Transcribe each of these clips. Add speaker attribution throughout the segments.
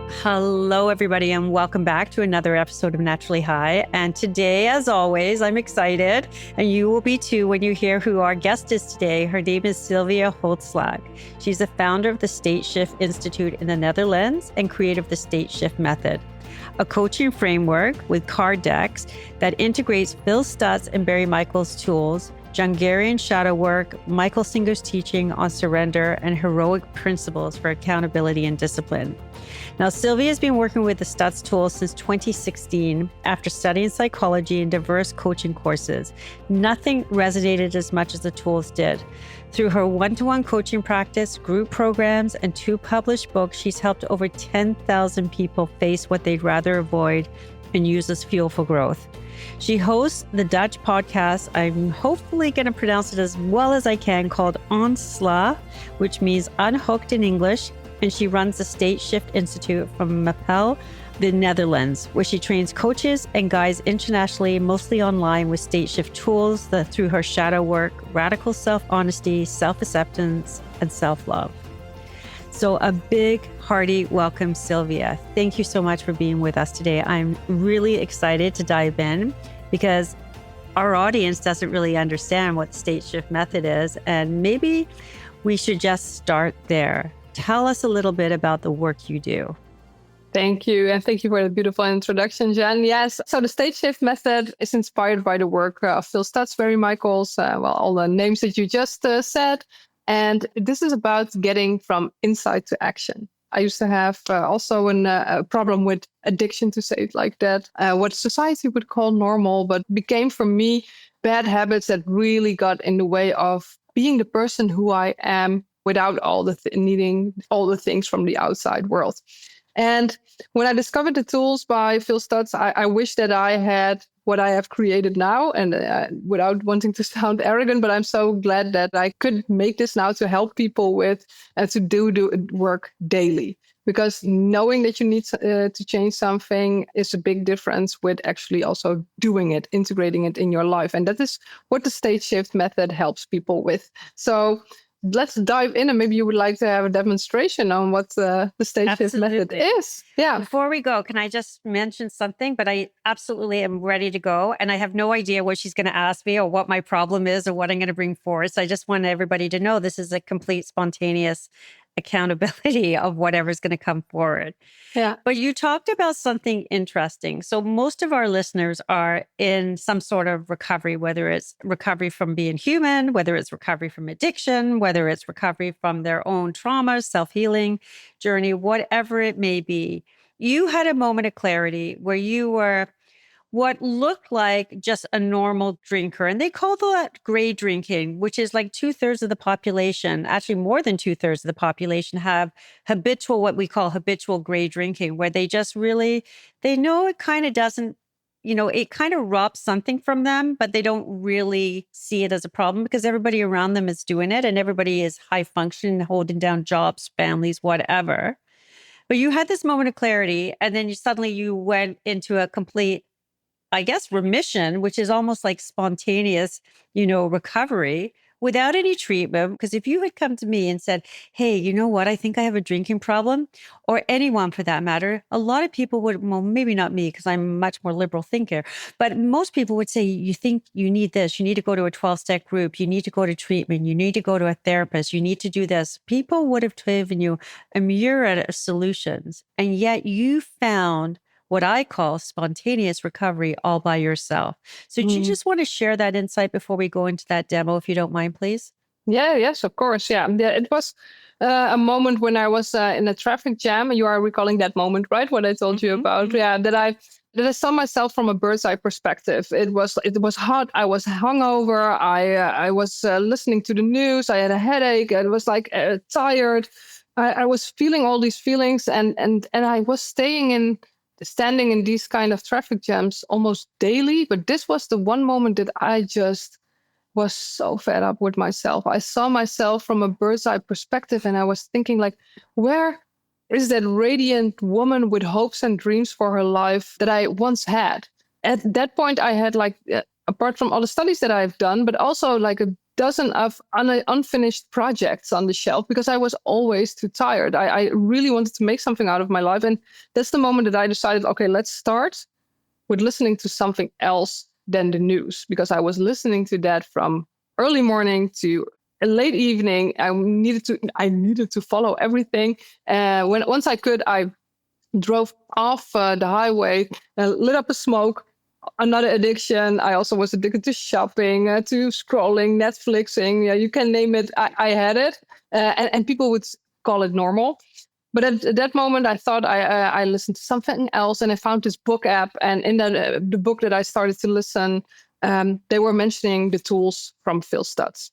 Speaker 1: Hello, everybody, and welcome back to another episode of Naturally High. And today, as always, I'm excited, and you will be too when you hear who our guest is today. Her name is Sylvia Holtslag. She's the founder of the State Shift Institute in the Netherlands and creator of the State Shift Method, a coaching framework with card decks that integrates Phil Stutz and Barry Michels' tools, Jungian shadow work, Michael Singer's teaching on surrender, and heroic principles for accountability and discipline. Now, Sylvia has been working with the Stutz tools since 2016 after studying psychology and diverse coaching courses. Nothing resonated as much as the tools did. Through her one-to-one coaching practice, group programs, and 2 published books, she's helped over 10,000 people face what they'd rather avoid and use as fuel for growth. She hosts the Dutch podcast, I'm hopefully going to pronounce it as well as I can, called Ontsla, which means unhooked in English. And she runs the State Shift Institute from Michels, the Netherlands, where she trains coaches and guides internationally, mostly online, with State Shift tools through her shadow work, radical self-honesty, self-acceptance, and self-love. So a big, hearty welcome, Sylvia. Thank you so much for being with us today. I'm really excited to dive in because our audience doesn't really understand what the State Shift Method is, and maybe we should just start there. Tell us a little bit about the work you do.
Speaker 2: Thank you. And thank you for the beautiful introduction, Jeanne. Yes. So the State Shift Method is inspired by the work of Phil Stutz, Barry Michels, all the names that you just said. And this is about getting from insight to action. I used to have also a problem with addiction, to say it like that, what society would call normal, but became for me bad habits that really got in the way of being the person who I am without needing all the things from the outside world. And when I discovered the tools by Phil Stutz, I wish that I had what I have created now, and without wanting to sound arrogant, but I'm so glad that I could make this now to help people with to do the work daily. Because knowing that you need to change something is a big difference with actually also doing it, integrating it in your life. And that is what the State Shift Method helps people with. So let's dive in, and maybe you would like to have a demonstration on what the State Shift Method is. Yeah.
Speaker 1: Before we go, can I just mention something? But I absolutely am ready to go. And I have no idea what she's going to ask me or what my problem is or what I'm going to bring forward. So I just want everybody to know this is a complete spontaneous accountability of whatever's going to come forward.
Speaker 2: Yeah.
Speaker 1: But you talked about something interesting. So most of our listeners are in some sort of recovery, whether it's recovery from being human, whether it's recovery from addiction, whether it's recovery from their own trauma, self-healing journey, whatever it may be. You had a moment of clarity where you were what looked like just a normal drinker. And they call that gray drinking, which is like 2/3 of the population, actually more than 2/3 of the population have what we call habitual gray drinking, where they just really, they know it kind of doesn't, it kind of robs something from them, but they don't really see it as a problem because everybody around them is doing it and everybody is high functioning, holding down jobs, families, whatever. But you had this moment of clarity, and then you went into a complete, I guess, remission, which is almost like spontaneous, recovery without any treatment. Because if you had come to me and said, hey, you know what, I think I have a drinking problem, or anyone for that matter, a lot of people would, well, maybe not me, because I'm a much more liberal thinker, but most people would say, you think you need this, you need to go to a 12-step group, you need to go to treatment, you need to go to a therapist, you need to do this. People would have given you a myriad of solutions. And yet you found what I call spontaneous recovery all by yourself. So do you just want to share that insight before we go into that demo, if you don't mind, please?
Speaker 2: Yes, of course. Yeah, it was a moment when I was in a traffic jam. You are recalling that moment, right? What I told you about. Yeah, that I saw myself from a bird's eye perspective. It was hot. I was hungover. I was listening to the news. I had a headache. I was tired. I was feeling all these feelings, and I was standing in these kind of traffic jams almost daily. But this was the one moment that I just was so fed up with myself. I saw myself from a bird's eye perspective, and I was thinking, where is that radiant woman with hopes and dreams for her life that I once had? At that point, I had apart from all the studies that I've done, but also a dozen of unfinished projects on the shelf because I was always too tired. I really wanted to make something out of my life. And that's the moment that I decided, okay, let's start with listening to something else than the news, because I was listening to that from early morning to late evening. I needed to follow everything. Once I could, I drove off the highway, lit up a smoke. Another addiction. I also was addicted to shopping, to scrolling, Netflixing. Yeah, you can name it. I had it, and people would call it normal. But at that moment, I thought I listened to something else, and I found this book app. And in the book that I started to listen, they were mentioning the tools from Phil Stutz.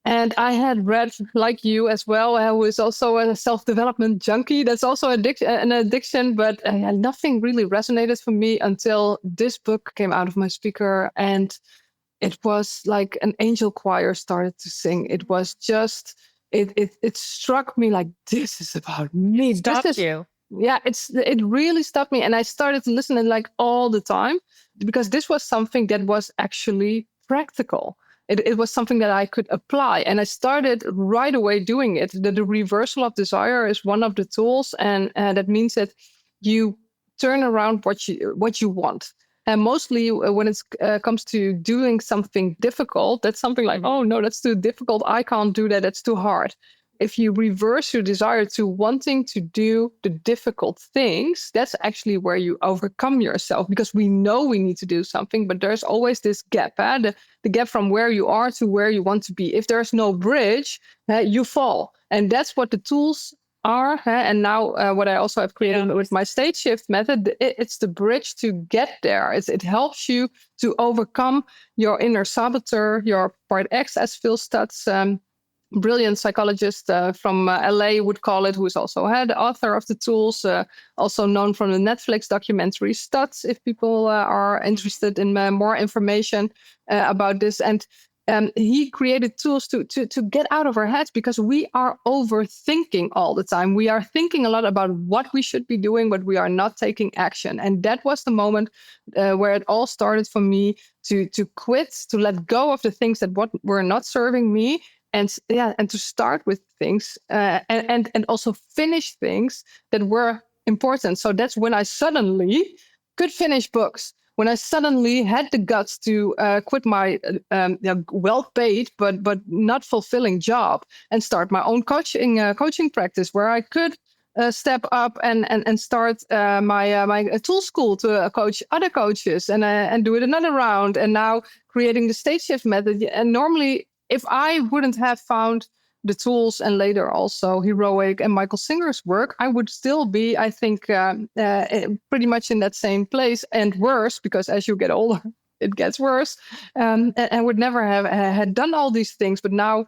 Speaker 2: And I had read, like you as well, who is also a self-development junkie. That's also an addiction, but nothing really resonated for me until this book came out of my speaker. And it was like an angel choir started to sing. It was just, it struck me like, this is about me.
Speaker 1: Stopped you.
Speaker 2: Yeah, it really stopped me. And I started to listen and like all the time, because this was something that was actually practical. It was something that I could apply. And I started right away doing it. The reversal of desire is one of the tools. And that means that you turn around what you want. And mostly when it comes to doing something difficult, that's something like, oh, no, that's too difficult. I can't do that. That's too hard. If you reverse your desire to wanting to do the difficult things, that's actually where you overcome yourself, because we know we need to do something, but there's always this gap, the gap from where you are to where you want to be. If there's no bridge, you fall. And that's what the tools are. And now what I also have created with my state shift method, it's the bridge to get there. It helps you to overcome your inner saboteur, your part X, as Phil Stutz, brilliant psychologist from LA would call it, who is also the author of the tools, also known from the Netflix documentary Stutz, if people are interested in more information about this. And he created tools to get out of our heads, because we are overthinking all the time. We are thinking a lot about what we should be doing, but we are not taking action. And that was the moment where it all started for me to quit, to let go of the things that were not serving me. And to start with things and also finish things that were important. So that's when I suddenly could finish books. When I suddenly had the guts to quit my well-paid but not fulfilling job and start my own coaching practice, where I could step up and start my tool school to coach other coaches and do it another round. And now creating the state shift method. And normally, if I wouldn't have found the tools and later also Heroic and Michael Singer's work, I would still be, I think, pretty much in that same place, and worse, because as you get older, it gets worse. And would never have had done all these things. But now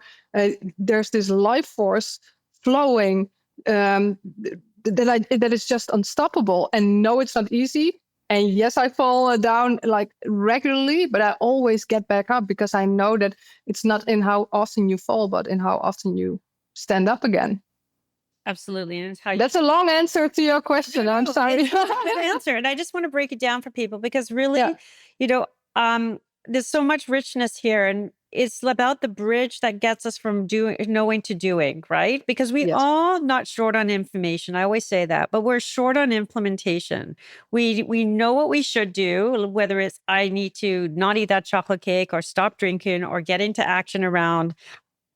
Speaker 2: there's this life force flowing that is just unstoppable. And no, it's not easy. And yes, I fall down like regularly, but I always get back up, because I know that it's not in how often you fall, but in how often you stand up again.
Speaker 1: Absolutely. And it's how
Speaker 2: That's a long answer to your question. I'm sorry.
Speaker 1: It's a good answer. And I just want to break it down for people, because really, there's so much richness here. And it's about the bridge that gets us from knowing to doing, right? Because we all not short on information. I always say that, but we're short on implementation. We know what we should do, whether it's I need to not eat that chocolate cake, or stop drinking, or get into action around,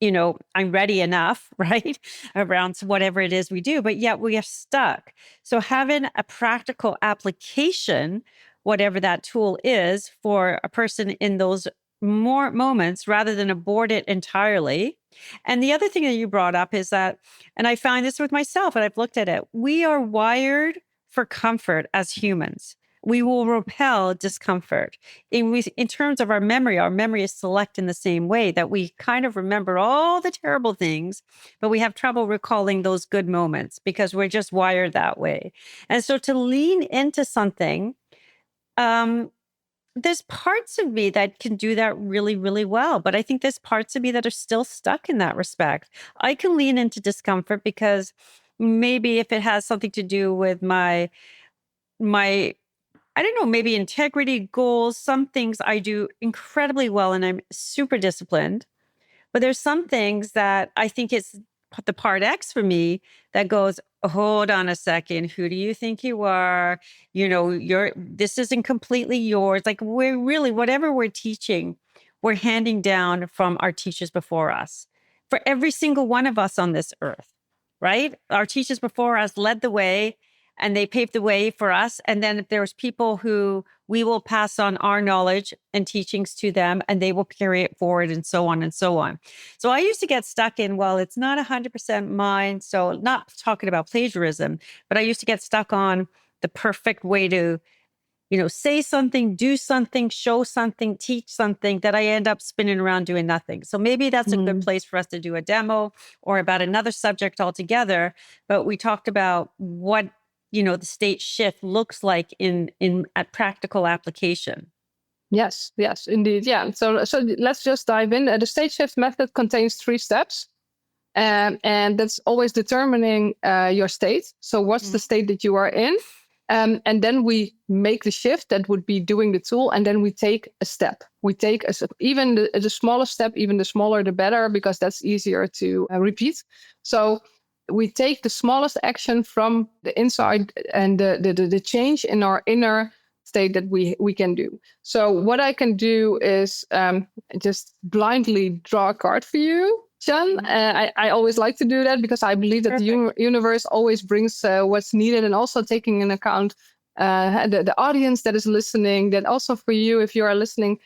Speaker 1: I'm ready enough, right? Around whatever it is we do, but yet we are stuck. So having a practical application, whatever that tool is for a person in those more moments, rather than abort it entirely. And the other thing that you brought up is that, and I find this with myself, and I've looked at it, we are wired for comfort as humans. We will repel discomfort. In terms of our memory is select in the same way, that we kind of remember all the terrible things, but we have trouble recalling those good moments, because we're just wired that way. And so to lean into something, there's parts of me that can do that really, really well. But I think there's parts of me that are still stuck in that respect. I can lean into discomfort because maybe if it has something to do with my I don't know, maybe integrity, goals, some things I do incredibly well and I'm super disciplined. But there's some things that I think it's the part X for me that goes, hold on a second. Who do you think you are? This isn't completely yours. Like we're really, whatever we're teaching, we're handing down from our teachers before us for every single one of us on this earth, right? Our teachers before us led the way and they paved the way for us. And then if there's people who we will pass on our knowledge and teachings to them and they will carry it forward and so on and so on. So I used to get stuck in, well, it's not 100% mine. So not talking about plagiarism, but I used to get stuck on the perfect way to, say something, do something, show something, teach something that I end up spinning around doing nothing. So maybe that's a good place for us to do a demo or about another subject altogether. But we talked about what the state shift looks like in at practical application.
Speaker 2: Yes, indeed. Yeah. So let's just dive in. The state shift method contains 3 steps. And that's always determining your state. So what's the state that you are in? And then we make the shift, that would be doing the tool. And then we take a step. We take a step, even the smallest step, even the smaller, the better, because that's easier to repeat. So we take the smallest action from the inside and the change in our inner state that we can do. So what I can do is just blindly draw a card for you, Jeanne. I always like to do that because I believe that the universe always brings what's needed, and also taking into account the audience that is listening, that also for you, if you are listening,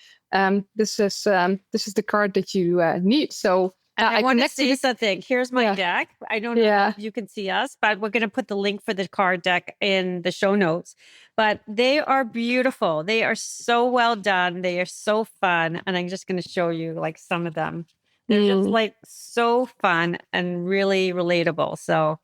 Speaker 2: this is the card that you need. So
Speaker 1: I want to see something. Here's my deck. I don't know if you can see us, but we're going to put the link for the card deck in the show notes. But they are beautiful. They are so well done. They are so fun. And I'm just going to show you like some of them. They're just like so fun and really relatable. So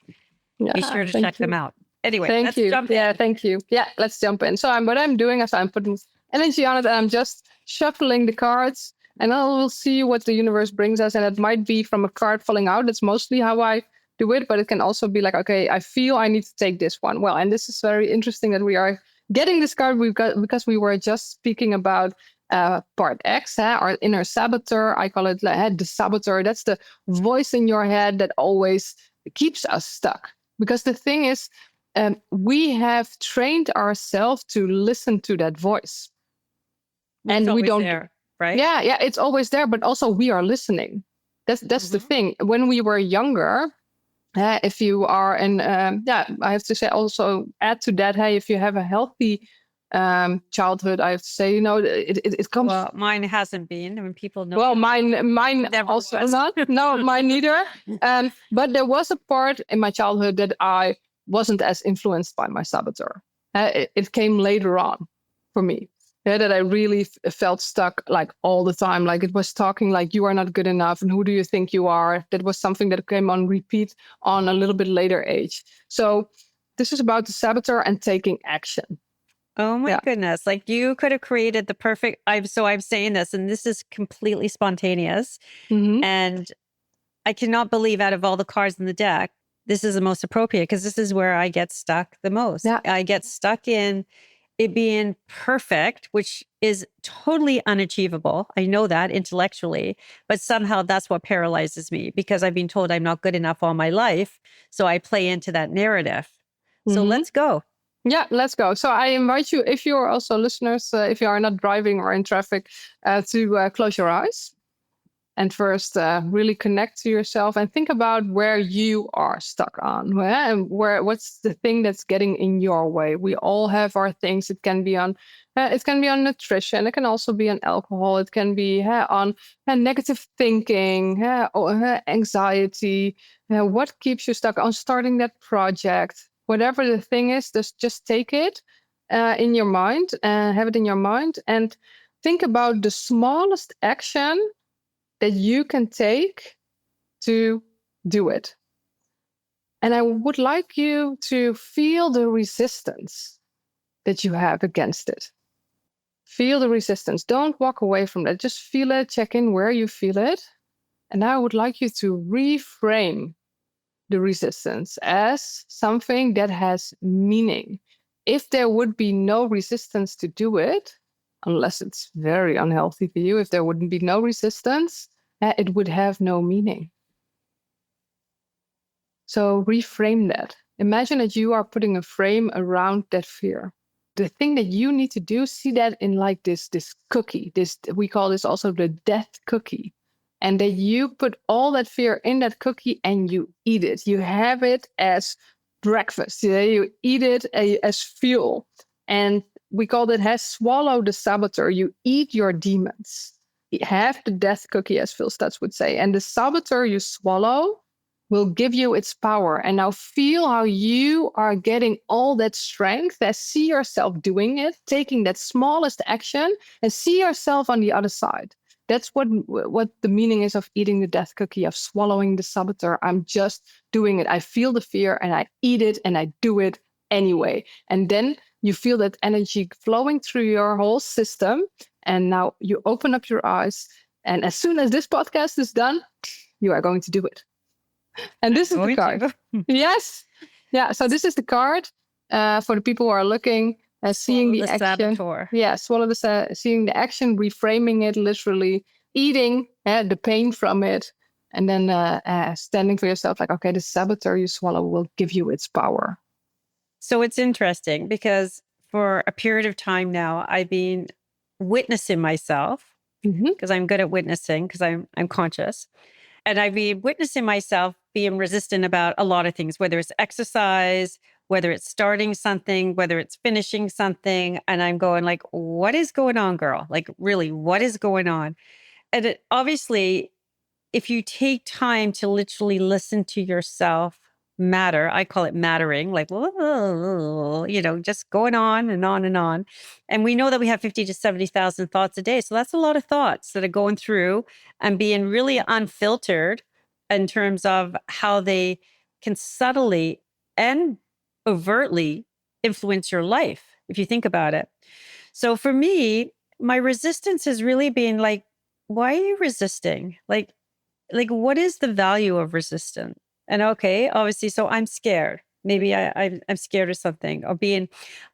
Speaker 1: be sure to check them out. Anyway, let's jump in.
Speaker 2: Yeah, thank you. Yeah, let's jump in. So what I'm doing is I'm putting energy on it, and I'm just shuffling the cards, and I will see what the universe brings us. And it might be from a card falling out. That's mostly how I do it, but it can also be like, okay, I feel I need to take this one. Well, and this is very interesting that we are getting this card because we were just speaking about part X, our inner saboteur. I call it the saboteur. That's the voice in your head that always keeps us stuck. Because the thing is, we have trained ourselves to listen to that voice.
Speaker 1: And we don't, there, right?
Speaker 2: Yeah, it's always there, but also we are listening. That's the thing. When we were younger, if you are I have to say also add to that, hey, if you have a healthy childhood, I have to say, it comes.
Speaker 1: Well, mine hasn't been. I mean, people know.
Speaker 2: Well, mine never also was. Not. No, mine neither. But there was a part in my childhood that I wasn't as influenced by my saboteur. It came later on for me. That I really felt stuck like all the time. Like it was talking like, you are not good enough. And who do you think you are? That was something that came on repeat on a little bit later age. So this is about the saboteur and taking action.
Speaker 1: Oh my goodness. Like you could have created the perfect, I'm saying this, and this is completely spontaneous. And I cannot believe out of all the cards in the deck, this is the most appropriate because this is where I get stuck the most. Yeah. I get stuck in it being perfect, which is totally unachievable. I know that intellectually, but somehow that's what paralyzes me because I've been told I'm not good enough all my life. So I play into that narrative. So let's go.
Speaker 2: Yeah, let's go. So I invite you, if you're also listeners, if you are not driving or in traffic, to close your eyes. And first, really connect to yourself and think about where you are stuck on. What's the thing that's getting in your way? We all have our things. It can be on nutrition. It can also be on alcohol. It can be on negative thinking, or anxiety. What keeps you stuck on starting that project? Whatever the thing is, just take it in your mind and have it in your mind and think about the smallest action that you can take to do it. And I would like you to feel the resistance that you have against it. Feel the resistance. Don't walk away from that. Just feel it, check in where you feel it. And I would like you to reframe the resistance as something that has meaning. if there would be no resistance to do it, unless it's very unhealthy for you, if there wouldn't be no resistance, it would have no meaning. So reframe that. Imagine that you are putting a frame around that fear. The thing that you need to do, see that in like this cookie. We call this also the death cookie. And that you put all that fear in that cookie and you eat it. You have it as breakfast. You eat it as fuel. And we call that swallow the saboteur. You eat your demons. Have the death cookie, as Phil Stutz would say. And the saboteur you swallow will give you its power. And now feel how you are getting all that strength. See yourself doing it, taking that smallest action, and see yourself on the other side. That's what the meaning is of eating the death cookie, of swallowing the saboteur. I'm just doing it. I feel the fear and I eat it and I do it anyway. And then you feel that energy flowing through your whole system. And now you open up your eyes. And as soon as this podcast is done, you are going to do it. And this is the card. Yes. Yeah. So this is the card for the people who are looking, seeing the action. Saboteur. Yeah. Seeing the action, reframing it, literally eating the pain from it. And then standing for yourself like, okay, the saboteur you swallow will give you its power.
Speaker 1: So it's interesting because for a period of time now, I've been witnessing myself because I'm good at witnessing because I'm conscious. And I've been witnessing myself being resistant about a lot of things, whether it's exercise, whether it's starting something, whether it's finishing something. And I'm going like, what is going on, girl? Like, really, what is going on? And obviously, if you take time to literally listen to yourself matter, I call it mattering, like, just going on and on and on. And we know that we have 50 to 70,000 thoughts a day. So that's a lot of thoughts that are going through and being really unfiltered in terms of how they can subtly and overtly influence your life, if you think about it. So for me, my resistance has really been like, why are you resisting? Like, what is the value of resistance? And okay, obviously, so I'm scared. Maybe I'm scared of something or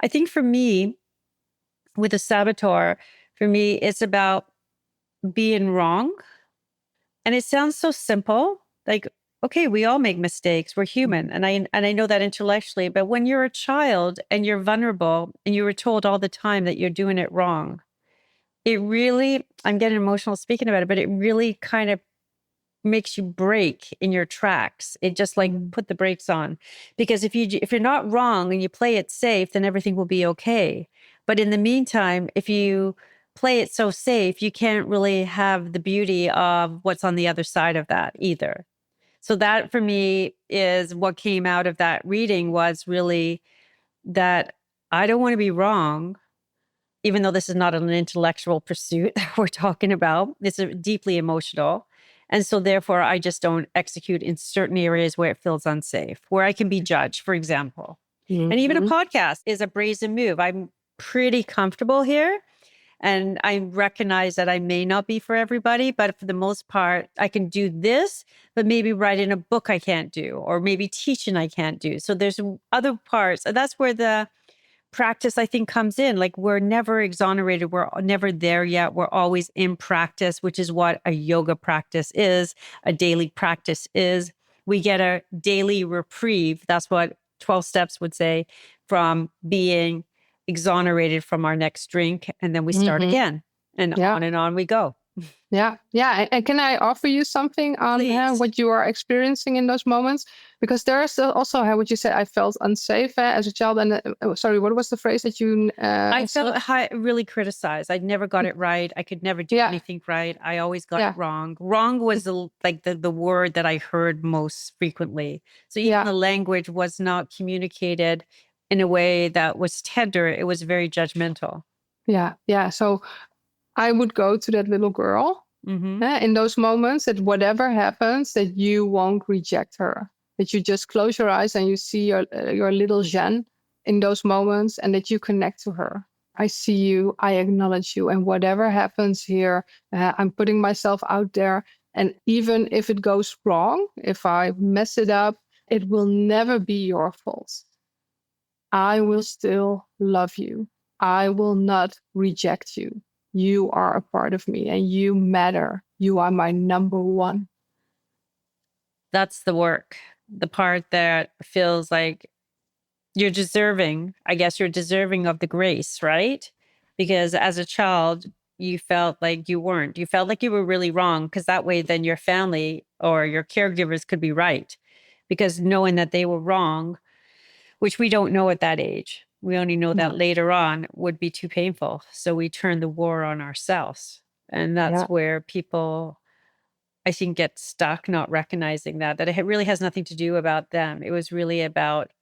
Speaker 1: I think for me, with a saboteur, for me, it's about being wrong. And it sounds so simple. Like, okay, we all make mistakes. We're human. And I know that intellectually, but when you're a child and you're vulnerable and you were told all the time that you're doing it wrong, it really, I'm getting emotional speaking about it, but it really kind of makes you break in your tracks. It just like put the brakes on, because if you're not wrong and you play it safe, then everything will be okay. But in the meantime, if you play it so safe, you can't really have the beauty of what's on the other side of that either. So that for me is what came out of that reading, was really that I don't want to be wrong, even though this is not an intellectual pursuit that we're talking about. It's deeply emotional. And so therefore, I just don't execute in certain areas where it feels unsafe, where I can be judged, for example. And even a podcast is a brazen move. I'm pretty comfortable here. And I recognize that I may not be for everybody, but for the most part, I can do this, but maybe writing a book I can't do, or maybe teaching I can't do. So there's other parts. And that's where the practice, I think, comes in. Like, we're never exonerated. We're never there yet. We're always in practice, which is what a yoga practice is, a daily practice is. We get a daily reprieve. That's what 12 steps would say, from being exonerated from our next drink. And then we start again, and on we go.
Speaker 2: Yeah. And can I offer you something on what you are experiencing in those moments? Because there's also what you said, I felt unsafe as a child. And sorry, what was the phrase that you
Speaker 1: I felt really criticized. I never got it right. I could never do anything right. I always got it wrong. Wrong was the word that I heard most frequently. So even the language was not communicated in a way that was tender. It was very judgmental.
Speaker 2: Yeah. So I would go to that little girl in those moments, that whatever happens, that you won't reject her, that you just close your eyes and you see your little Jeanne in those moments, and that you connect to her. I see you, I acknowledge you, and whatever happens here, I'm putting myself out there. And even if it goes wrong, if I mess it up, it will never be your fault. I will still love you. I will not reject you. You are a part of me and you matter. You are my number one.
Speaker 1: That's the work, the part that feels like you're deserving. I guess you're deserving of the grace, right? Because as a child, you felt like you weren't. You felt like you were really wrong because that way then your family or your caregivers could be right. Because knowing that they were wrong, which we don't know at that age, we only know that
Speaker 2: No.
Speaker 1: later on, would be too painful. So we turn the war on ourselves. And that's
Speaker 2: Yeah.
Speaker 1: where people, I think, get stuck not recognizing that it really has nothing to do about them. It was really about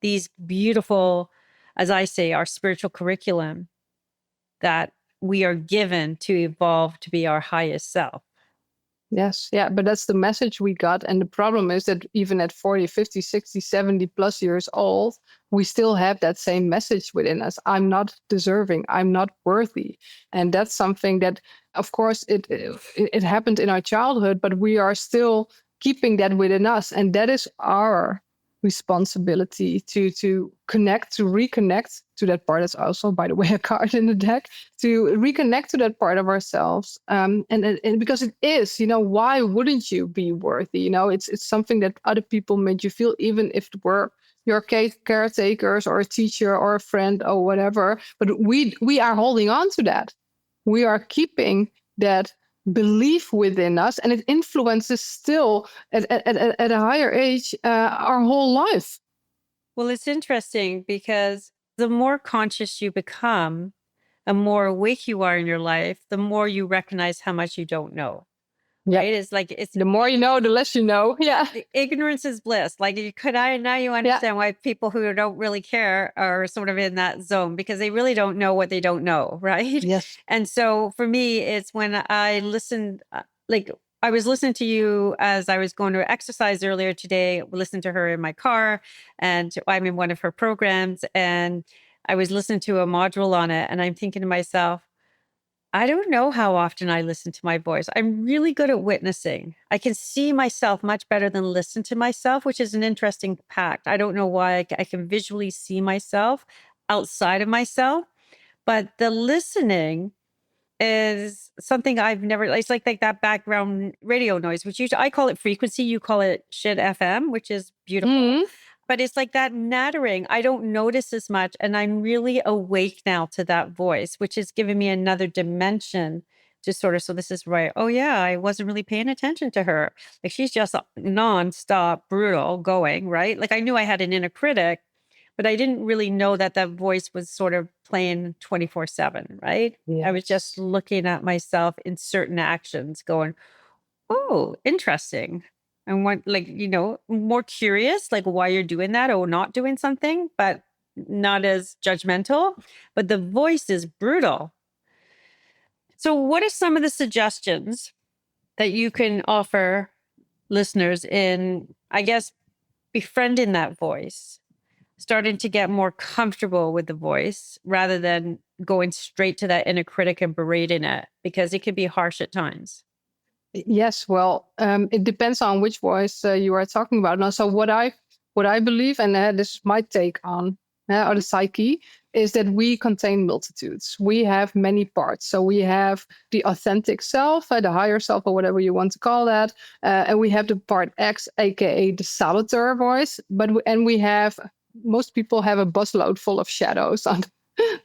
Speaker 1: these beautiful, as I say, our spiritual curriculum that we are given to evolve to be our highest self.
Speaker 2: Yes. Yeah. But that's the message we got. And the problem is that even at 40, 50, 60, 70 plus years old, we still have that same message within us. I'm not deserving. I'm not worthy. And that's something that, of course, it happened in our childhood, but we are still keeping that within us. And that is our responsibility to connect, to reconnect to that part. That's also, by the way, a card in the deck, to reconnect to that part of ourselves. And because it is, why wouldn't you be worthy? It's something that other people made you feel, even if it were your caretakers or a teacher or a friend or whatever. But we are holding on to that. We are keeping that belief within us, and it influences still at a higher age our whole life.
Speaker 1: Well, it's interesting because the more conscious you become, the more awake you are in your life, the more you recognize how much you don't know.
Speaker 2: Yeah.
Speaker 1: Right? It's like
Speaker 2: The more you know, the less you know. Yeah.
Speaker 1: Ignorance is bliss. Like now you understand why people who don't really care are sort of in that zone, because they really don't know what they don't know, right?
Speaker 2: Yes.
Speaker 1: And so for me, it's when I listened, like I was listening to you as I was going to exercise earlier today, listened to her in my car, and I'm in one of her programs, and I was listening to a module on it, and I'm thinking to myself, I don't know how often I listen to my voice. I'm really good at witnessing. I can see myself much better than listen to myself, which is an interesting fact. I don't know why I can visually see myself outside of myself, but the listening is something I've never, it's like that background radio noise, which I call it frequency. You call it shit FM, which is beautiful.
Speaker 2: Mm-hmm.
Speaker 1: But it's like that nattering. I don't notice as much. And I'm really awake now to that voice, which is giving me another dimension to sort of, so this is right. Oh, yeah, I wasn't really paying attention to her. Like she's just nonstop brutal going, right? Like I knew I had an inner critic, but I didn't really know that voice was sort of playing 24/7, right? I was just looking at myself in certain actions going, oh, interesting. And what, like, more curious, like why you're doing that or not doing something, but not as judgmental. But the voice is brutal. So, what are some of the suggestions that you can offer listeners in, I guess, befriending that voice, starting to get more comfortable with the voice rather than going straight to that inner critic and berating it, because it can be harsh at times?
Speaker 2: Yes, well, it depends on which voice you are talking about. Now, so what I believe, and this is my take on or the psyche, is that we contain multitudes. We have many parts. So we have the authentic self, the higher self, or whatever you want to call that, and we have the part X, aka the saboteur voice. And we have, most people have a busload full of shadows on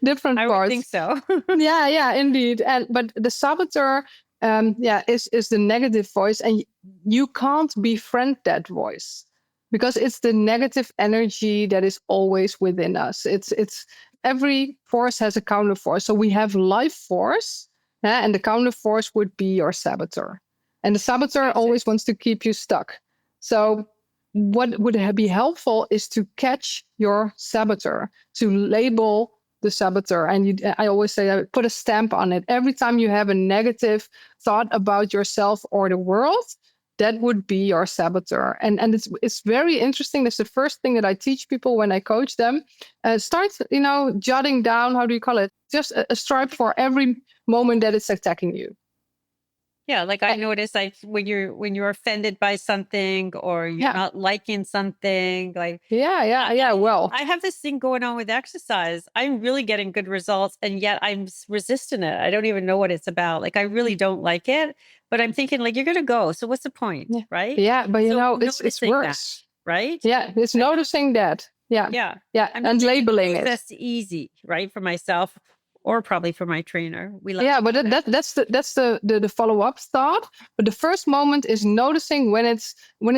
Speaker 2: different parts.
Speaker 1: I would think so.
Speaker 2: Yeah, indeed. But the saboteur, is the negative voice, and you can't befriend that voice because it's the negative energy that is always within us. It's every force has a counter force. So we have life force, and the counter force would be your saboteur. And the saboteur always wants to keep you stuck. So what would be helpful is to catch your saboteur, to label the saboteur. And I always say, put a stamp on it. Every time you have a negative thought about yourself or the world, that would be your saboteur. And it's very interesting. That's the first thing that I teach people when I coach them. Start, jotting down, how do you call it? Just a stripe for every moment that it's attacking you.
Speaker 1: Yeah, like I notice like when you're offended by something or you're
Speaker 2: Yeah.
Speaker 1: not liking something, like
Speaker 2: Yeah. Well,
Speaker 1: I have this thing going on with exercise. I'm really getting good results and yet I'm resisting it. I don't even know what it's about. Like I really don't like it, but I'm thinking like you're going to go. So what's the point,
Speaker 2: yeah.
Speaker 1: right?
Speaker 2: Yeah, but
Speaker 1: So
Speaker 2: it's
Speaker 1: noticing that,
Speaker 2: worse.
Speaker 1: right?
Speaker 2: Yeah, it's noticing that. Yeah.
Speaker 1: Yeah.
Speaker 2: Yeah,
Speaker 1: I'm not
Speaker 2: and
Speaker 1: making the
Speaker 2: labeling it.
Speaker 1: process easy, right? For myself or probably for my trainer. We like
Speaker 2: Yeah, but that's the follow-up thought. But the first moment is noticing when it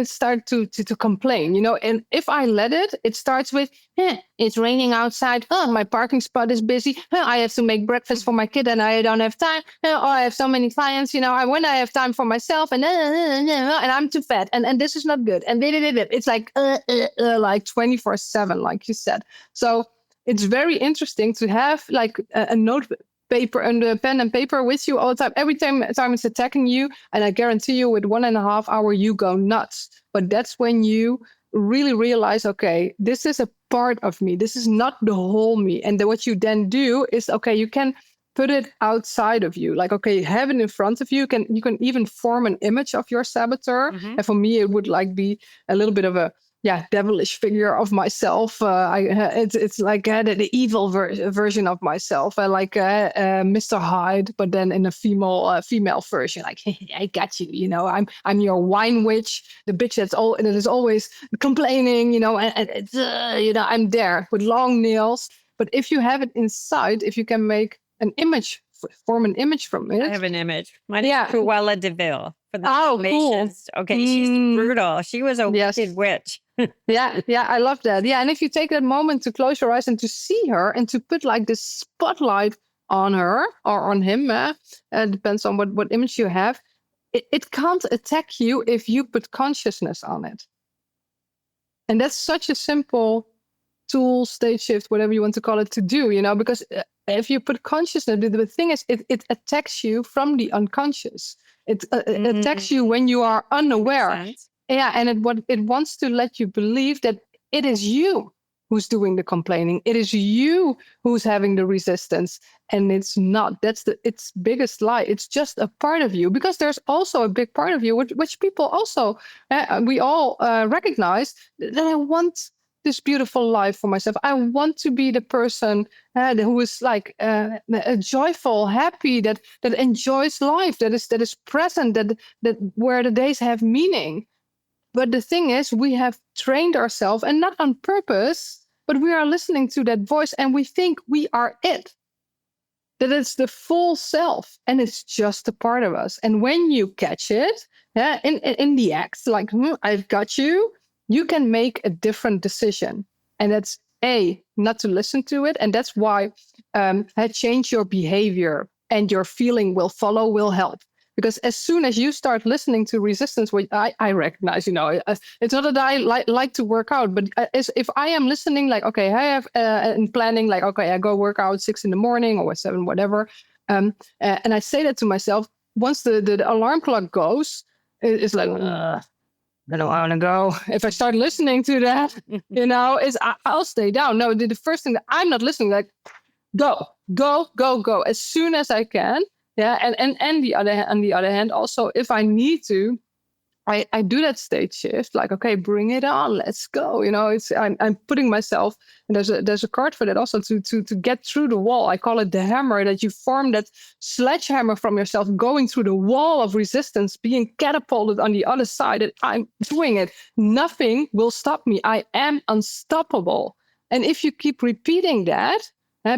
Speaker 2: starts to complain, and if I let it, it starts with, it's raining outside, my parking spot is busy, I have to make breakfast for my kid and I don't have time, or I have so many clients, when I have time for myself, and I'm too fat, and this is not good, and it's like 24/7, like you said. So it's very interesting to have like a note paper and a pen and paper with you all the time. Every time it's attacking you, and I guarantee you, with 1.5 hours, you go nuts. But that's when you really realize, okay, this is a part of me. This is not the whole me. And then what you then do is, okay, you can put it outside of you. Like, okay, have it in front of you. You can even form an image of your saboteur.
Speaker 1: Mhm.
Speaker 2: And for me, it would like be a little bit of a devilish figure of myself. It's like the evil version of myself, like Mr. Hyde, but then in a female version. Like, I got you. I'm your wine witch, the bitch that is always complaining. And it's I'm there with long nails. But if you have it inside, if you can make an image, form an image from it.
Speaker 1: I have an image. My name is Cruella de Vil. For the
Speaker 2: cool.
Speaker 1: Okay, she's brutal. She was a wicked witch.
Speaker 2: Yeah, I love that. Yeah, and if you take that moment to close your eyes and to see her and to put like this spotlight on her or on him, depends on what image you have, it can't attack you if you put consciousness on it. And that's such a simple tool, state shift, whatever you want to call it, to do, because if you put consciousness, the thing is, it attacks you from the unconscious. It attacks you when you are unaware. Yeah, and it wants to let you believe that it is you who's doing the complaining. It is you who's having the resistance, and it's not. That's its biggest lie. It's just a part of you, because there's also a big part of you, which people also, we all recognize, that I want this beautiful life for myself. I want to be the person who is like joyful, happy, that enjoys life, that is present, that where the days have meaning. But the thing is, we have trained ourselves, and not on purpose, but we are listening to that voice and we think we are it. That it's the full self, and it's just a part of us. And when you catch it, in the act, like, I've got you, you can make a different decision. And that's not to listen to it. And that's why change your behavior, and your feeling will follow, will help. Because as soon as you start listening to resistance, which I recognize, it's not that I like to work out, but if I am listening, like, okay, I have in planning, like, okay, I go work out 6 a.m. or 7, whatever. And I say that to myself, once the alarm clock goes, it's like, I don't want to go. If I start listening to that, I'll stay down. No, the first thing that I'm not listening, like, go as soon as I can. Yeah, and on the other hand, also, if I need to, I do that state shift. Like, okay, bring it on, let's go. I'm putting myself, and there's a card for that also, to get through the wall. I call it the hammer, that you form that sledgehammer from yourself, going through the wall of resistance, being catapulted on the other side. And I'm doing it. Nothing will stop me. I am unstoppable. And if you keep repeating that,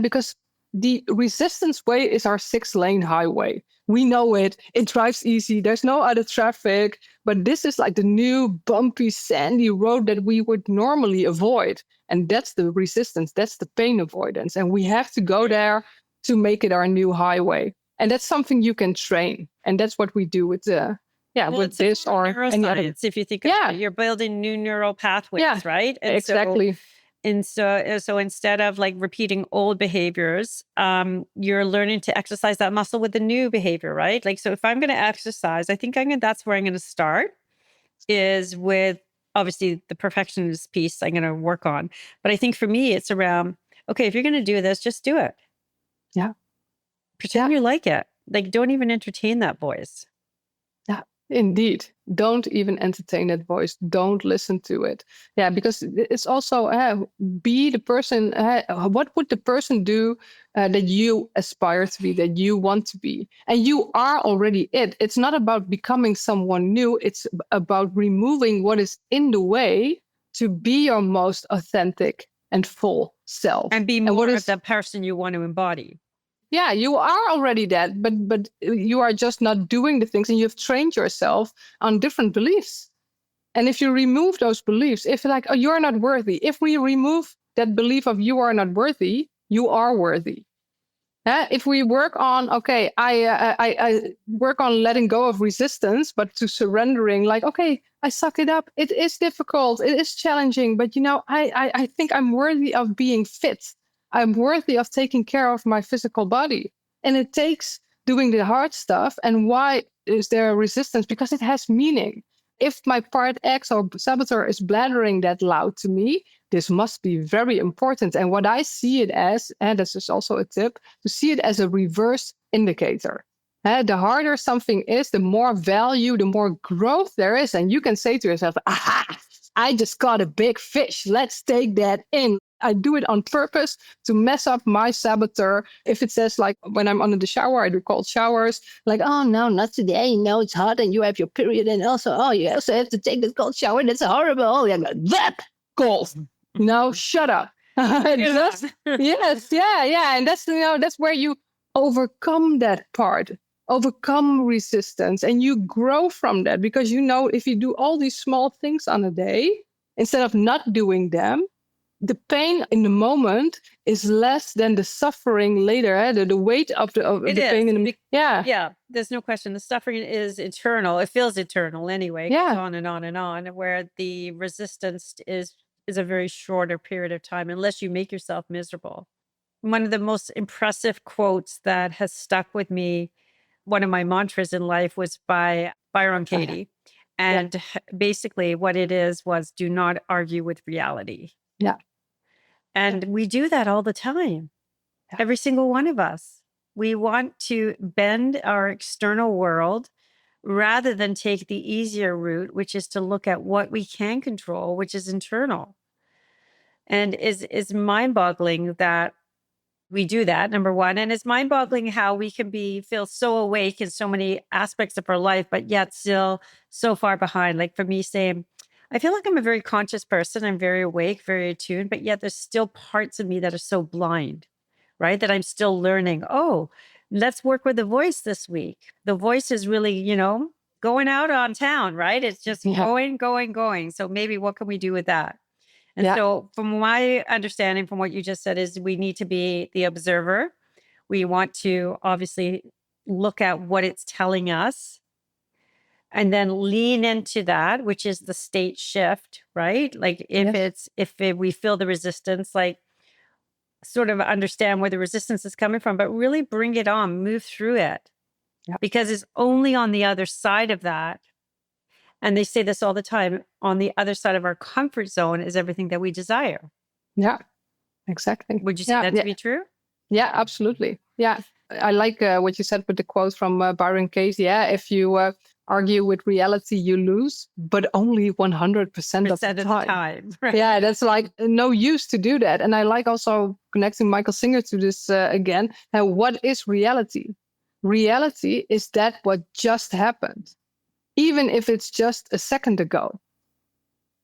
Speaker 2: because the resistance way is our 6-lane highway. We know it. It drives easy. There's no other traffic. But this is like the new bumpy, sandy road that we would normally avoid. And that's the resistance. That's the pain avoidance. And we have to go there to make it our new highway. And that's something you can train. And that's what we do with with this or any other.
Speaker 1: If you think about it, you're building new neural pathways, right?
Speaker 2: And exactly.
Speaker 1: And so instead of like repeating old behaviors, you're learning to exercise that muscle with the new behavior, right? Like, so if I'm going to exercise, I think that's where I'm going to start, is with obviously the perfectionist piece I'm going to work on. But I think for me, it's around, okay, if you're going to do this, just do it.
Speaker 2: Yeah.
Speaker 1: Pretend you like it. Like, don't even entertain that voice.
Speaker 2: Indeed. Don't even entertain that voice. Don't listen to it. Yeah, because it's also be the person. What would the person do that you aspire to be, that you want to be? And you are already it. It's not about becoming someone new. It's about removing what is in the way to be your most authentic and full self.
Speaker 1: And be more of the person you want to embody.
Speaker 2: Yeah, you are already that, but you are just not doing the things, and you've trained yourself on different beliefs. And if you remove those beliefs, if like, oh, you're not worthy, if we remove that belief of you are not worthy, you are worthy. If we work on, okay, I work on letting go of resistance, but to surrendering, like, okay, I suck it up. It is difficult. It is challenging, but I think I'm worthy of being fit. I'm worthy of taking care of my physical body. And it takes doing the hard stuff. And why is there resistance? Because it has meaning. If my part X or saboteur is blathering that loud to me, this must be very important. And what I see it as, and this is also a tip, to see it as a reverse indicator. The harder something is, the more value, the more growth there is. And you can say to yourself, aha, I just caught a big fish. Let's take that in. I do it on purpose to mess up my saboteur. If it says, like, when I'm under the shower, I do cold showers, like, oh, no, not today. No, it's hot and you have your period. And also, oh, you also have to take this cold shower. That's horrible. Oh, yeah, that cold. No, shut up. Yes, yeah. And that's where you overcome that part, overcome resistance, and you grow from that. Because if you do all these small things on a day, instead of not doing them, the pain in the moment is less than the suffering later. The weight of the pain.
Speaker 1: Yeah, there's no question. The suffering is eternal. It feels eternal anyway.
Speaker 2: Yeah.
Speaker 1: It goes on and on and on. Where the resistance is a very shorter period of time, unless you make yourself miserable. One of the most impressive quotes that has stuck with me, one of my mantras in life, was by Byron Katie. And basically what it was, do not argue with reality.
Speaker 2: Yeah.
Speaker 1: And we do that all the time. Yeah. Every single one of us. We want to bend our external world rather than take the easier route, which is to look at what we can control, which is internal. And is mind-boggling that we do that, number one. And it's mind-boggling how we can feel so awake in so many aspects of our life, but yet still so far behind. Like for me saying, I feel like I'm a very conscious person. I'm very awake, very attuned, but yet there's still parts of me that are so blind, right? That I'm still learning. Oh, let's work with the voice this week. The voice is really, going out on town, right? It's just going. So maybe what can we do with that? And so from my understanding, from what you just said, is we need to be the observer. We want to obviously look at what it's telling us and then lean into that, which is the state shift, right? Like if we feel the resistance, like sort of understand where the resistance is coming from, but really bring it on, move through it, because it's only on the other side of that. And they say this all the time, on the other side of our comfort zone is everything that we desire.
Speaker 2: Yeah, exactly.
Speaker 1: Would you say that to be true?
Speaker 2: Yeah, absolutely. Yeah. I like what you said with the quote from Byron Katie. Yeah, if you argue with reality, you lose, but only 100% of the time.
Speaker 1: Right?
Speaker 2: Yeah, that's like no use to do that. And I like also connecting Michael Singer to this again. What is reality? Reality is that what just happened. Even if it's just a second ago,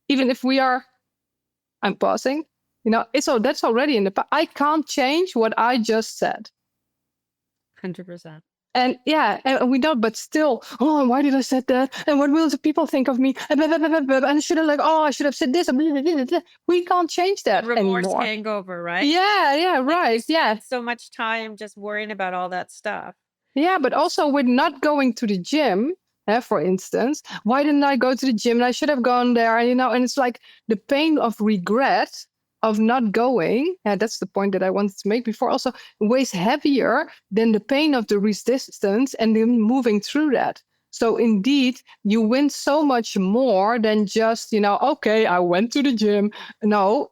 Speaker 2: even if I'm pausing, that's already in the past. I can't change what I just said.
Speaker 1: 100%.
Speaker 2: And and we don't, but still, oh, why did I say that? And what will the people think of me? And I should have said this. We can't change that
Speaker 1: remorse
Speaker 2: anymore.
Speaker 1: Hangover, right?
Speaker 2: Yeah, right. Yeah.
Speaker 1: So much time just worrying about all that stuff.
Speaker 2: Yeah, but also with not going to the gym, for instance, why didn't I go to the gym? And I should have gone there, and it's like the pain of regret of not going. And that's the point that I wanted to make before. Also weighs heavier than the pain of the resistance and then moving through that. So indeed, you win so much more than just, okay, I went to the gym. No,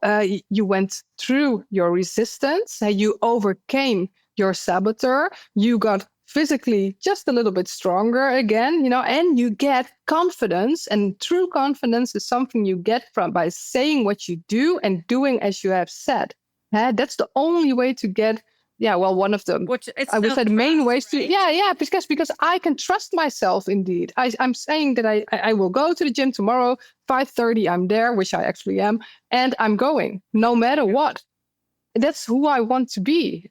Speaker 2: you went through your resistance. You overcame your saboteur. You got physically just a little bit stronger again, and you get confidence. And true confidence is something you get from by saying what you do and doing as you have said. That's the only way to get, one of them.
Speaker 1: Which it's
Speaker 2: I would say the main ways to,
Speaker 1: right?
Speaker 2: because I can trust myself indeed. I'm saying that I will go to the gym tomorrow, 5:30, I'm there, which I actually am, and I'm going no matter what. That's who I want to be.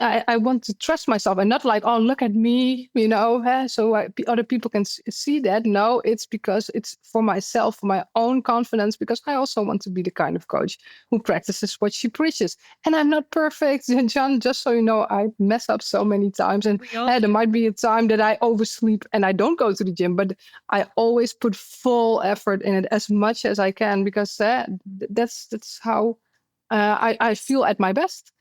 Speaker 2: I want to trust myself and not like, oh, look at me, so other people can see that. No, it's because it's for myself, for my own confidence, because I also want to be the kind of coach who practices what she preaches. And I'm not perfect, John, just so you know, I mess up so many times. And there might be a time that I oversleep and I don't go to the gym, but I always put full effort in it as much as I can, because that's how I feel at my best.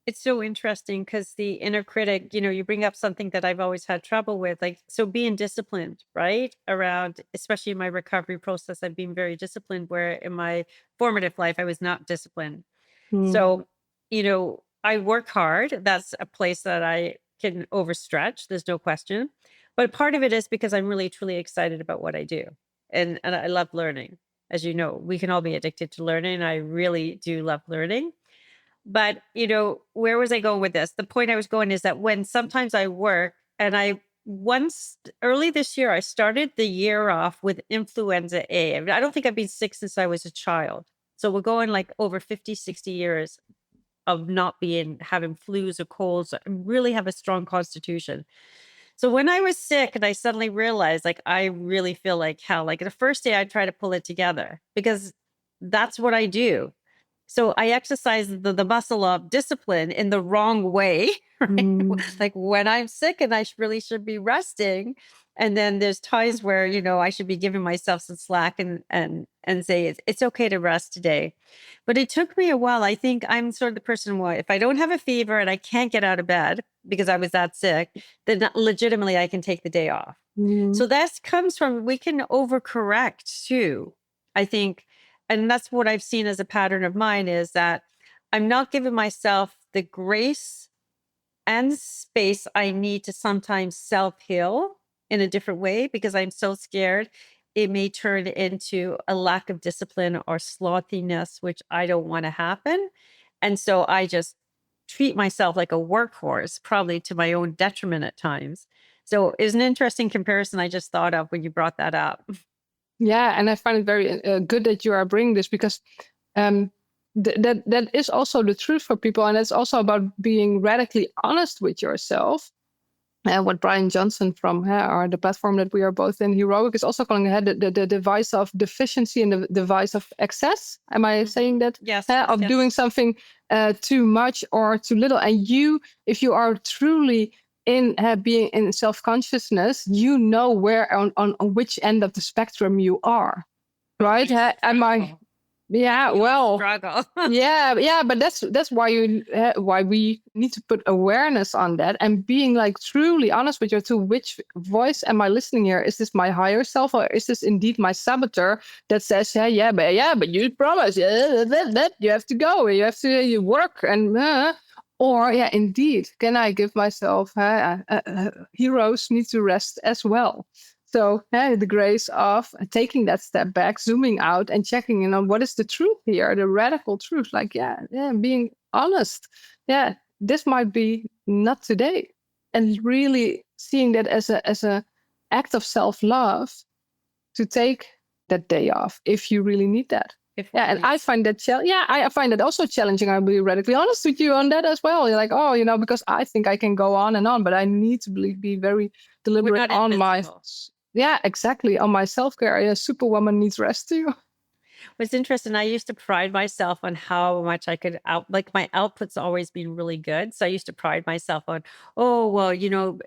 Speaker 1: It's so interesting because the inner critic, you bring up something that I've always had trouble with, like, so being disciplined, right? Around, especially in my recovery process, I've been very disciplined, where in my formative life, I was not disciplined. So, I work hard. That's a place that I can overstretch. There's no question. But part of it is because I'm really, truly excited about what I do. And I love learning. As you know, we can all be addicted to learning. I really do love learning. But, where was I going with this? The point I was going is that when sometimes I work, and once early this year, I started the year off with influenza A. I mean, I don't think I've been sick since I was a child. So we're going like over 50, 60 years of not having flus or colds. I really have a strong constitution. So when I was sick and I suddenly realized, like, I really feel like hell, like the first day I try to pull it together because that's what I do. So I exercise the muscle of discipline in the wrong way, right? Like when I'm sick and I really should be resting. And then there's times where, I should be giving myself some slack and say it's okay to rest today. But it took me a while. I think I'm sort of the person where if I don't have a fever and I can't get out of bed because I was that sick, then legitimately I can take the day off. So that comes from, we can overcorrect too, I think. And that's what I've seen as a pattern of mine, is that I'm not giving myself the grace and space I need to sometimes self-heal in a different way, because I'm so scared it may turn into a lack of discipline or slothiness, which I don't want to happen. And so I just treat myself like a workhorse, probably to my own detriment at times. So it's an interesting comparison I just thought of when you brought that up.
Speaker 2: Yeah, and I find it very good that you are bringing this, because that is also the truth for people, and it's also about being radically honest with yourself. And what Brian Johnson from the platform that we are both in, Heroic, is also calling the device of deficiency and the device of excess. Am I saying that?
Speaker 1: Yes.
Speaker 2: Of doing something too much or too little. And if you are truly in being in self-consciousness, you know where on which end of the spectrum you are, right? Am I? Yeah, well,
Speaker 1: struggle.
Speaker 2: yeah, but that's why why we need to put awareness on that and being like truly honest with to which voice am I listening here? Is this my higher self, or is this indeed my saboteur that says, but you promised, that you have to go, you have to you work, and or indeed, can I give myself heroes need to rest as well? So the grace of taking that step back, zooming out and checking in on what is the truth here, the radical truth, like, being honest. Yeah, this might be not today. And really seeing that as a act of self-love to take that day off if you really need that. And I find that I find that also challenging. I'll be radically honest with you on that as well. You're like, because I think I can go on and on, but I need to be very deliberate on my exactly, on my self-care. Superwoman needs rest too.
Speaker 1: What's interesting, I used to pride myself on how much I could my output's always been really good. So I used to pride myself on,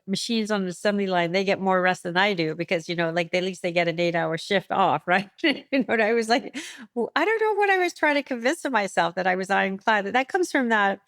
Speaker 1: machines on the assembly line, they get more rest than I do because, at least they get an 8-hour shift off, right? And I was like, well, I don't know what I was trying to convince myself that I was ironclad. That comes from that,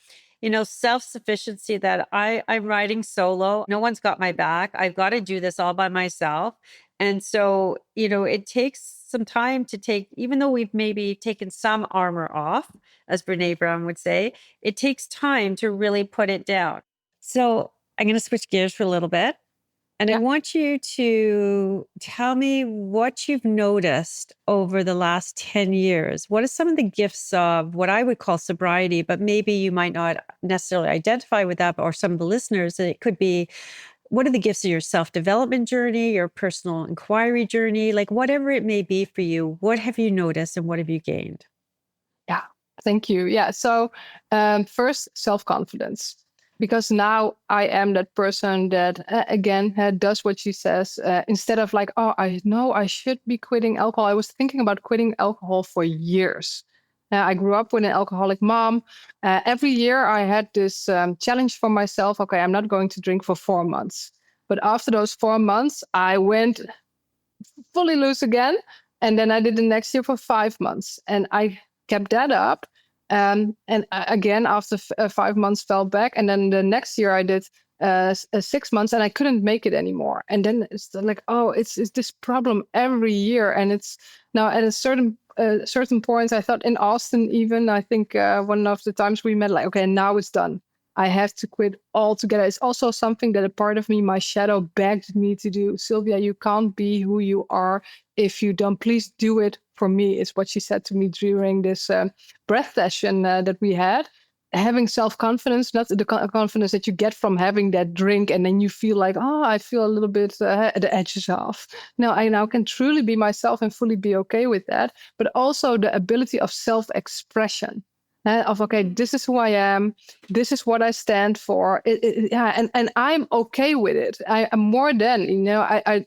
Speaker 1: self-sufficiency that I'm riding solo. No one's got my back. I've got to do this all by myself. And so, it takes some time to take, even though we've maybe taken some armor off, as Brene Brown would say, it takes time to really put it down. So I'm going to switch gears for a little bit. And I
Speaker 2: Yeah.
Speaker 1: want you to tell me what you've noticed over the last 10 years. What are some of the gifts of what I would call sobriety, but maybe you might not necessarily identify with that, or some of the listeners, it could be, what are the gifts of your self-development journey, your personal inquiry journey, like whatever it may be for you, what have you noticed and what have you gained?
Speaker 2: Yeah, thank you. Yeah. So, first, self-confidence, because now I am that person that, again, does what she says. Instead of like, oh, I know I should be quitting alcohol. I was thinking about quitting alcohol for years. I grew up with an alcoholic mom. Every year I had this challenge for myself. Okay, I'm not going to drink for 4 months. But after those 4 months, I went fully loose again. And then I did the next year for 5 months. And I kept that up. And again, after 5 months, fell back. And then the next year I did 6 months and I couldn't make it anymore. And then it's like, oh, it's this problem every year. And it's now at a certain point, I thought in Austin, even, I think one of the times we met, like, okay, now it's done. I have to quit altogether. It's also something that a part of me, my shadow, begged me to do. Sylvia, you can't be who you are if you don't. Please do it for me, is what she said to me during this breath session that we had. Having self-confidence, not the confidence that you get from having that drink and then you feel like, oh, I feel a little bit the edges off. No, I now can truly be myself and fully be okay with that. But also the ability of self-expression. Of, okay, this is who I am, this is what I stand for. Yeah, and I'm okay with it. I'm more than,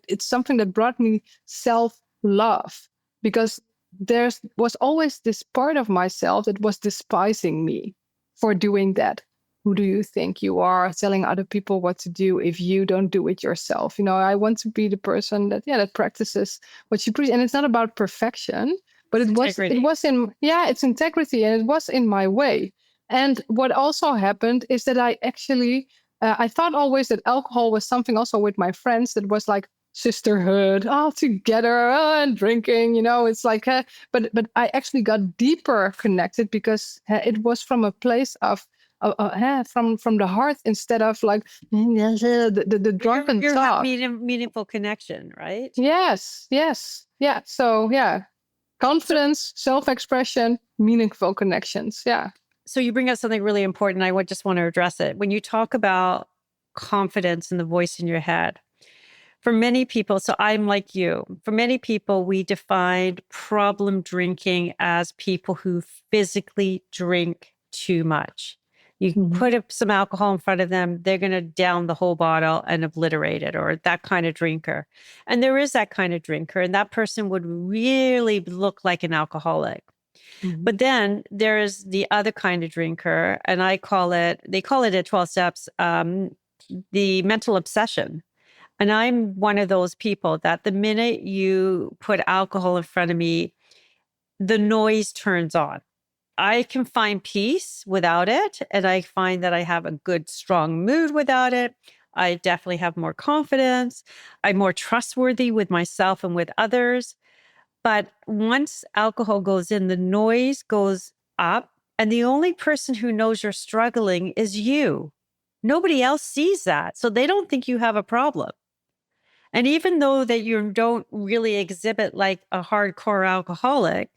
Speaker 2: it's something that brought me self-love, because there was always this part of myself that was despising me for doing that. Who do you think you are, telling other people what to do if you don't do it yourself? I want to be the person that practices what you preach. And it's not about perfection, but it was it's integrity, and it was in my way. And what also happened is that I actually I thought always that alcohol was something also with my friends that was like sisterhood, all together, and drinking. It's like, but I actually got deeper connected because it was from a place of from the heart, instead of like the drunken talk.
Speaker 1: Meaningful connection, right?
Speaker 2: Yes, yeah. So yeah. Confidence, self-expression, meaningful connections. Yeah.
Speaker 1: So you bring up something really important. I just want to address it. When you talk about confidence and the voice in your head, for many people, so I'm like you, for many people, we defined problem drinking as people who physically drink too much. You put some alcohol in front of them, they're going to down the whole bottle and obliterate it, or that kind of drinker. And there is that kind of drinker, and that person would really look like an alcoholic. But then there is the other kind of drinker, and they call it at 12 steps, the mental obsession. And I'm one of those people that the minute you put alcohol in front of me, the noise turns on. I can find peace without it. And I find that I have a good, strong mood without it. I definitely have more confidence. I'm more trustworthy with myself and with others. But once alcohol goes in, the noise goes up. And the only person who knows you're struggling is you. Nobody else sees that. So they don't think you have a problem. And even though that you don't really exhibit like a hardcore alcoholic,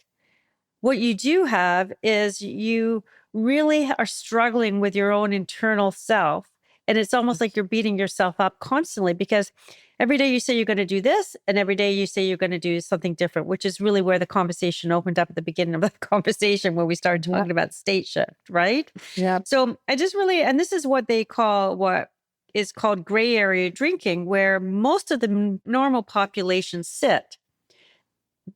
Speaker 1: what you do have is you really are struggling with your own internal self. And it's almost like you're beating yourself up constantly, because every day you say you're going to do this, and every day you say you're going to do something different, which is really where the conversation opened up at the beginning of the conversation when we started talking about state shift, right?
Speaker 2: Yeah.
Speaker 1: So I just really, and this is what is called gray area drinking, where most of the normal population sit.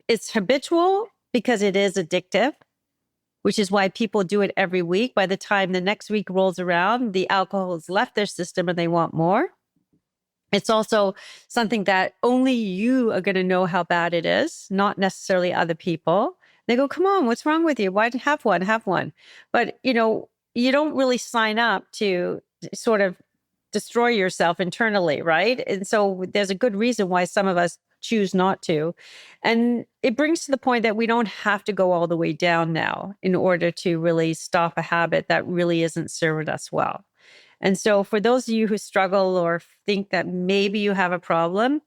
Speaker 1: It's habitual because it is addictive, which is why people do it every week. By the time the next week rolls around, the alcohol has left their system and they want more. It's also something that only you are going to know how bad it is, not necessarily other people. They go, come on, what's wrong with you? Why have one? Have one. But, you don't really sign up to sort of destroy yourself internally, right? And so there's a good reason why some of us choose not to. And it brings to the point that we don't have to go all the way down now in order to really stop a habit that really isn't serving us well. And so for those of you who struggle or think that maybe you have a problem,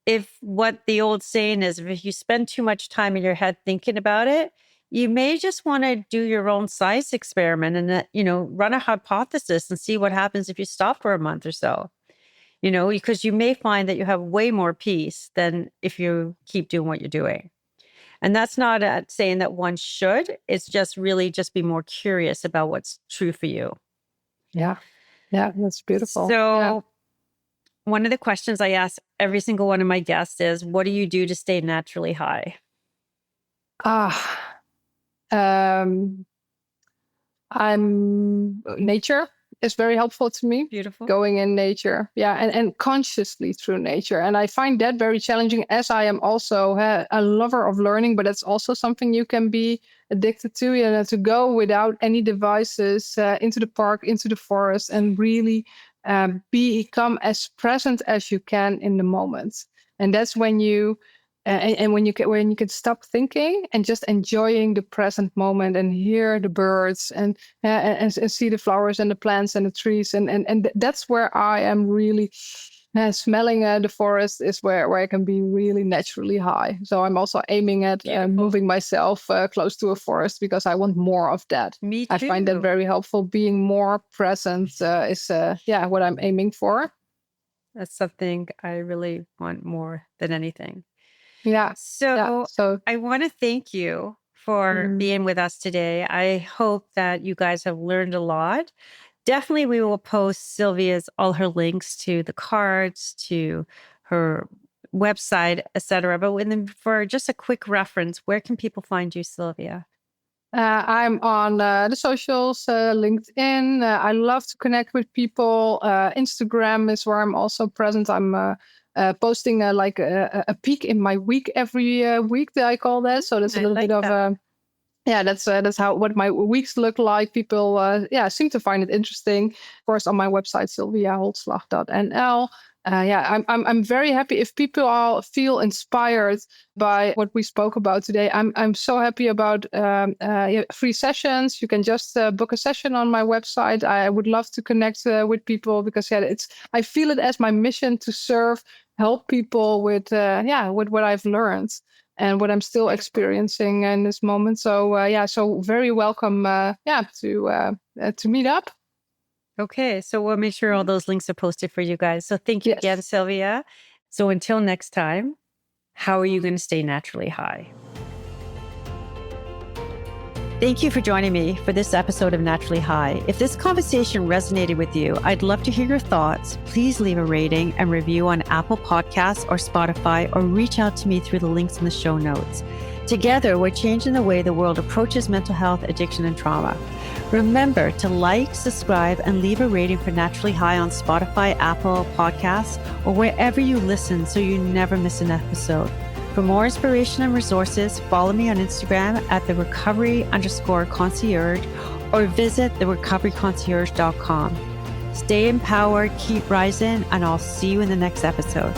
Speaker 1: if what the old saying is, if you spend too much time in your head thinking about it, you may just want to do your own science experiment and, run a hypothesis and see what happens if you stop for a month or so, because you may find that you have way more peace than if you keep doing what you're doing. And that's not saying that one should. It's just really just be more curious about what's true for you.
Speaker 2: Yeah. Yeah, that's beautiful.
Speaker 1: So one of the questions I ask every single one of my guests is, what do you do to stay naturally high?
Speaker 2: Nature is very helpful to me.
Speaker 1: Beautiful.
Speaker 2: Going in nature. Yeah. And consciously through nature. And I find that very challenging, as I am also a lover of learning, but it's also something you can be addicted to, to go without any devices into the park, into the forest, and really become as present as you can in the moment. And that's when you when you can stop thinking and just enjoying the present moment and hear the birds and see the flowers and the plants and the trees, and that's where I am really smelling the forest is where I can be really naturally high. So I'm also aiming at moving myself close to a forest because I want more of that.
Speaker 1: Me too.
Speaker 2: I find that very helpful. Being more present is what I'm aiming for.
Speaker 1: That's something I really want more than anything.
Speaker 2: Yeah.
Speaker 1: So I want to thank you for being with us today. I hope that you guys have learned a lot. Definitely, we will post all her links to the cards, to her website, etc. But for just a quick reference, where can people find you, Sylvia?
Speaker 2: I'm on the socials, LinkedIn. I love to connect with people. Instagram is where I'm also present. I'm posting like a peek in my week every week, that I call that. So that's a little bit of that's what my weeks look like. People seem to find it interesting. Of course, on my website, sylviaholtslag.nl. I'm very happy if people all feel inspired by what we spoke about today. I'm so happy about free sessions. You can just book a session on my website. I would love to connect with people because I feel it as my mission to help people with what I've learned and what I'm still experiencing in this moment. So very welcome to meet up.
Speaker 1: Okay, so we'll make sure all those links are posted for you guys. So thank you again, Sylvia. So until next time, how are you going to stay naturally high? Thank you for joining me for this episode of Naturally High. If this conversation resonated with you, I'd love to hear your thoughts. Please leave a rating and review on Apple Podcasts or Spotify, or reach out to me through the links in the show notes. Together, we're changing the way the world approaches mental health, addiction, and trauma. Remember to like, subscribe, and leave a rating for Naturally High on Spotify, Apple Podcasts, or wherever you listen so you never miss an episode. For more inspiration and resources, follow me on Instagram at @therecovery_concierge or visit therecoveryconcierge.com. Stay empowered, keep rising, and I'll see you in the next episode.